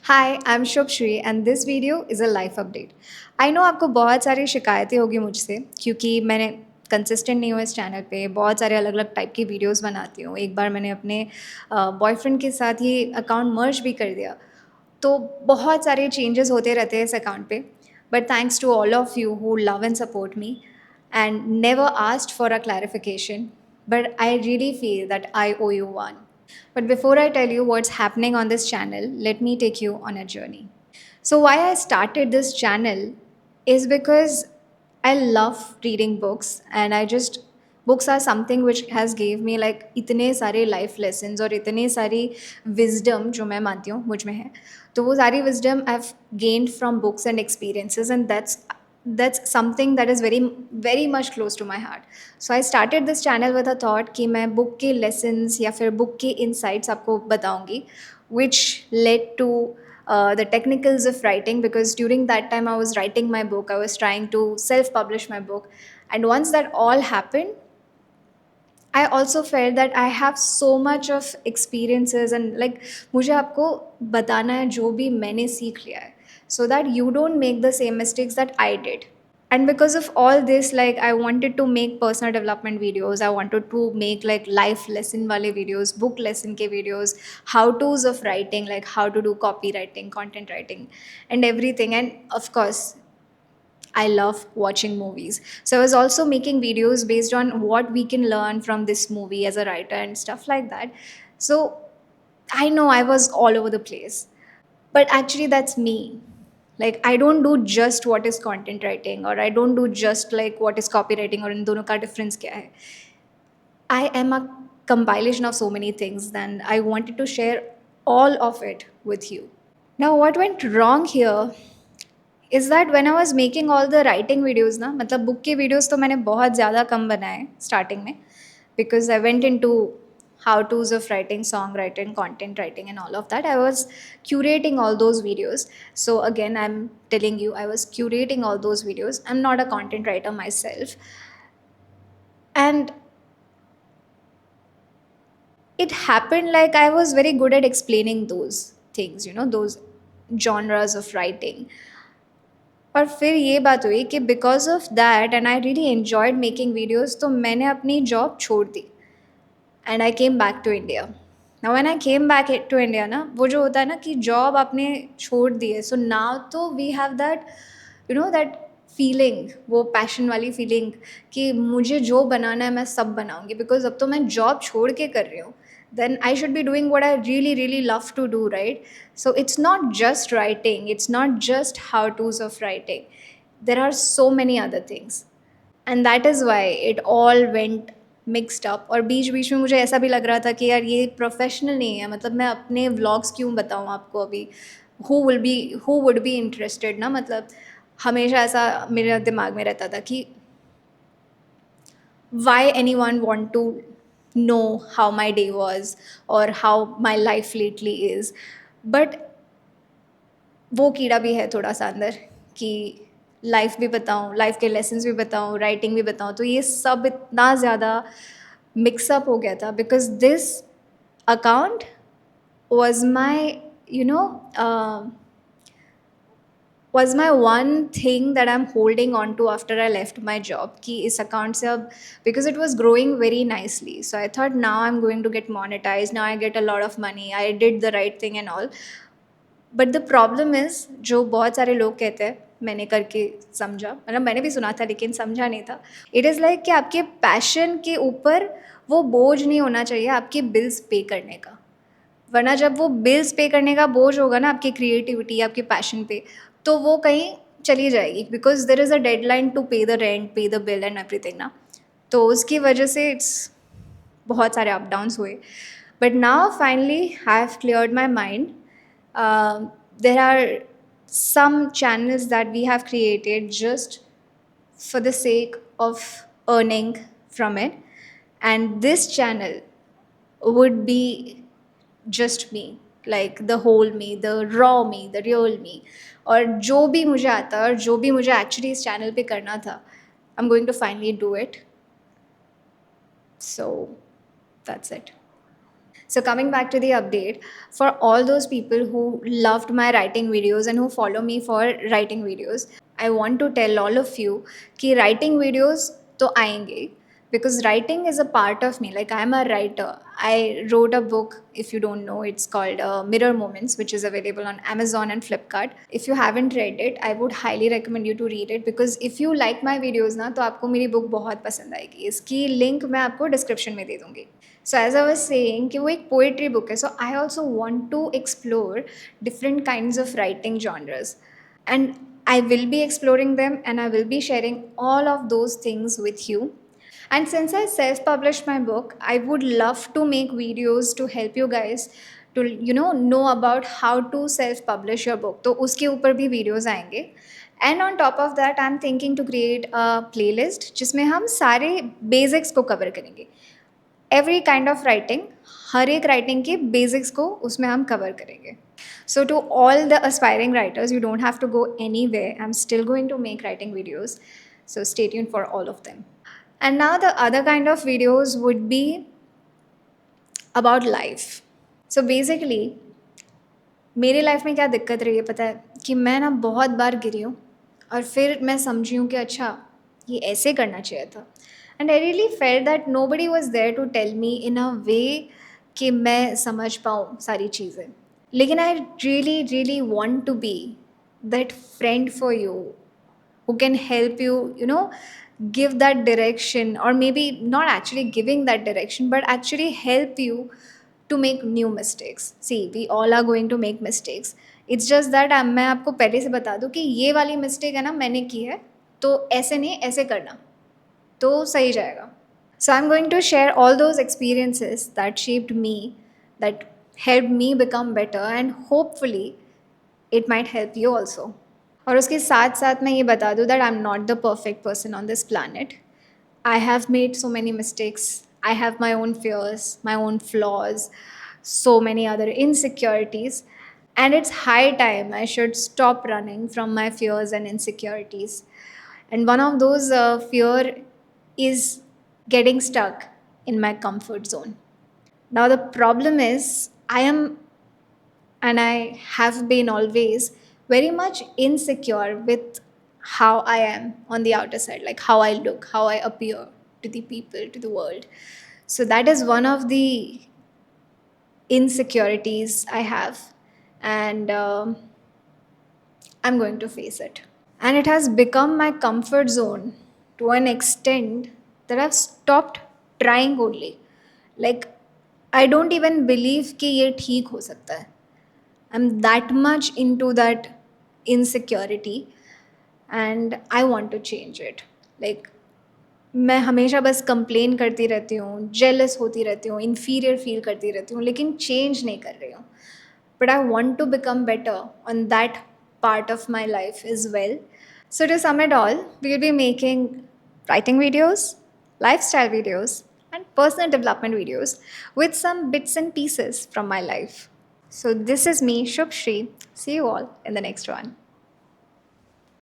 Hi I am Shubhashree and this video is a life update. I know आपको बहुत सारी शिकायतें होगी मुझसे क्योंकि मैंने कंसिस्टेंट नहीं हूँ इस चैनल पे। बहुत सारे अलग अलग टाइप की वीडियोस बनाती हूँ। एक बार मैंने अपने बॉयफ्रेंड के साथ ये अकाउंट मर्ज भी कर दिया। तो बहुत सारे चेंजेस होते रहते हैं इस अकाउंट पे। But thanks to all of you who love and support me and never asked for a clarification, but I really feel that I owe you one. But before I tell you what's happening on this channel, let me take you on a journey. So, why I started this channel is because I love reading books, and I just books are something which has gave me like इतने सारे life lessons और इतने सारी wisdom जो मैं मानती हूँ मुझ में है. तो वो सारी wisdom I've gained from books and experiences, and that's something that is very much close to my heart. So I started this channel with a thought कि मैं book के lessons या फिर book के insights आपको बताऊंगी, which led to the technicals of writing, because during that time I was writing my book. I was trying to self-publish my book, and once that all happened, I also felt that I have so much of experiences and like मुझे आपको बताना है जो भी मैंने सीख लिया है, so that you don't make the same mistakes that I did. And because of all this, like I wanted to make personal development videos. I wanted to make like life lesson wale videos, book lesson ke videos, how to's of writing, like how to do copywriting, content writing, and everything. And of course, I love watching movies. So I was also making videos based on what we can learn from this movie as a writer and stuff like that. So I know I was all over the place. But actually, that's me. Like, I don't do just what is content writing, or I don't do just like what is copywriting, or in dono ka difference kya hai. I am a compilation of so many things, and I wanted to share all of it with you. Now, what went wrong here is that when I was making all the writing videos ना, मतलब book के videos तो मैंने बहुत ज़्यादा कम बनाए starting में, because I went in to how to's of writing, songwriting, content writing, and all of that. I was curating all those videos. So again, I'm telling you, I was curating all those videos. I'm not a content writer myself. And it happened like I was very good at explaining those things, those genres of writing. और फिर ये बात हुई कि because of that and I really enjoyed making videos, तो मैंने अपनी job छोड़ दी and I came back to India. Now when I came back to India ना, वो जो होता है ना कि जॉब आपने छोड़ दी है, सो नाउ तो we have that that feeling, वो पैशन वाली फीलिंग कि मुझे जो बनाना है मैं सब बनाऊंगी, बिकॉज अब तो मैं जॉब छोड़ के कर रही हूँ. then I should be doing what I really, really love to do, right? So it's not just writing, it's not just how to's of writing. There are so many other things. And that is why it all went mixed up. और बीच बीच में मुझे ऐसा भी लग रहा था कि यार ये प्रोफेशनल नहीं है, मतलब मैं अपने व्लॉग्स क्यों बताऊँ आपको अभी. हु वुड बी इंटरेस्टेड ना, मतलब हमेशा ऐसा मेरे दिमाग में रहता था कि why anyone want to know how my day was or how my life lately is. But वो कीड़ा भी है थोड़ा सा अंदर कि लाइफ भी बताऊँ, लाइफ के लेसन्स भी बताऊँ, राइटिंग भी बताऊँ. तो ये सब इतना ज़्यादा मिक्सअप हो गया था, because this account was my was my one thing that I'm holding on to after I left my job. कि इस account से अब, because it was growing very nicely. So I thought now I'm going to get monetized. Now I get a lot of money. I did the right thing and all. But the problem is, जो बहुत सारे लोग कहते हैं, मैंने करके समझा, मतलब मैंने भी सुना था लेकिन समझा नहीं था. इट इज़ लाइक कि आपके पैशन के ऊपर वो बोझ नहीं होना चाहिए आपके बिल्स पे करने का. वरना जब वो बिल्स पे करने का बोझ होगा ना आपकी क्रिएटिविटी, आपके पैशन पे, तो वो कहीं चली जाएगी, because there is a deadline to pay the rent, pay the bill and everything ना. तो उसकी वजह से इट्स बहुत सारे अप डाउन्स हुए. But now finally I have cleared my mind. There are some channels that we have created just for the sake of earning from it, and this channel would be just me, like the whole me, the raw me, the real me. और जो भी मुझे आता है और जो भी मुझे एक्चुअली इस चैनल पे करना था, I am going to finally do it. So that's it. So, coming back to the update, for all those people who loved my writing videos and who follow me for writing videos, I want to tell all of you कि writing videos तो आएंगे, because writing is a part of me. Like, I'm a writer. I wrote a book, if you don't know, it's called Mirror Moments, which is available on Amazon and Flipkart. If you haven't read it, I would highly recommend you to read it, because if you like my videos ना, तो आपको मेरी book बहुत पसंद आएगी. इसकी link मैं आपको description में दे दूँगी. So as I was saying कि वो एक poetry book है. So I also want to explore different kinds of writing genres. And I will be exploring them, and I will be sharing all of those things with you. And since I self published my book, I would love to make videos to help you guys to know about how to self publish your book. तो उसके ऊपर भी videos आएंगे. And on top of that, I'm thinking to create a playlist जिसमें हम सारे basics को cover करेंगे. Every kind of writing, हर एक writing के basics को उसमें हम cover करेंगे. So to all the aspiring writers, you don't have to go anywhere. I'm still going to make writing videos. So stay tuned for all of them. And now the other kind of videos would be about life. So basically, मेरे life में क्या दिक्कत रही है पता है कि मैं ना बहुत बार गिरी हूँ और फिर मैं समझी हूँ कि अच्छा ये ऐसे करना चाहिए था. And I really felt that nobody was there to tell me in a way कि मैं समझ पाऊँ सारी चीज़ें. लेकिन I really really want to be that friend for you who can help you, give that direction, or maybe not actually giving that direction, but actually help you to make new mistakes. See, we all are going to make mistakes. It's just that मैं आपको पहले से बता दूँ कि ये वाली mistake है ना मैंने की है, तो ऐसे नहीं ऐसे करना तो सही जाएगा. So I'm going to share all those experiences that shaped me, that helped me become better, and hopefully it might help you also. और उसके साथ साथ मैं ये बता दूँ that I am not the perfect person on this planet. I have made so many mistakes. I have my own fears, my own flaws, so many other insecurities. And it's high time I should stop running from my fears and insecurities. And one of those fear is getting stuck in my comfort zone. Now the problem is I am, and I have been always, very much insecure with how I am on the outer side, like how I look, how I appear to the people, to the world. So that is one of the insecurities I have, and I'm going to face it. And it has become my comfort zone to an extent that I've stopped trying only. Like, I don't even believe कि ये ठीक हो सकता है. I'm that much into that insecurity, and I want to change it. Like, मैं हमेशा बस complain करती रहती हूँ, जेलस होती रहती हूँ, इन्फीरियर फील करती रहती हूँ, लेकिन चेंज नहीं कर रही हूँ. But I want to become better on that part of my life as well. So to sum it all, we'll be making writing videos, lifestyle videos, and personal development videos with some bits and pieces from my life. So this is me, Shubhshri. See you all in the next one.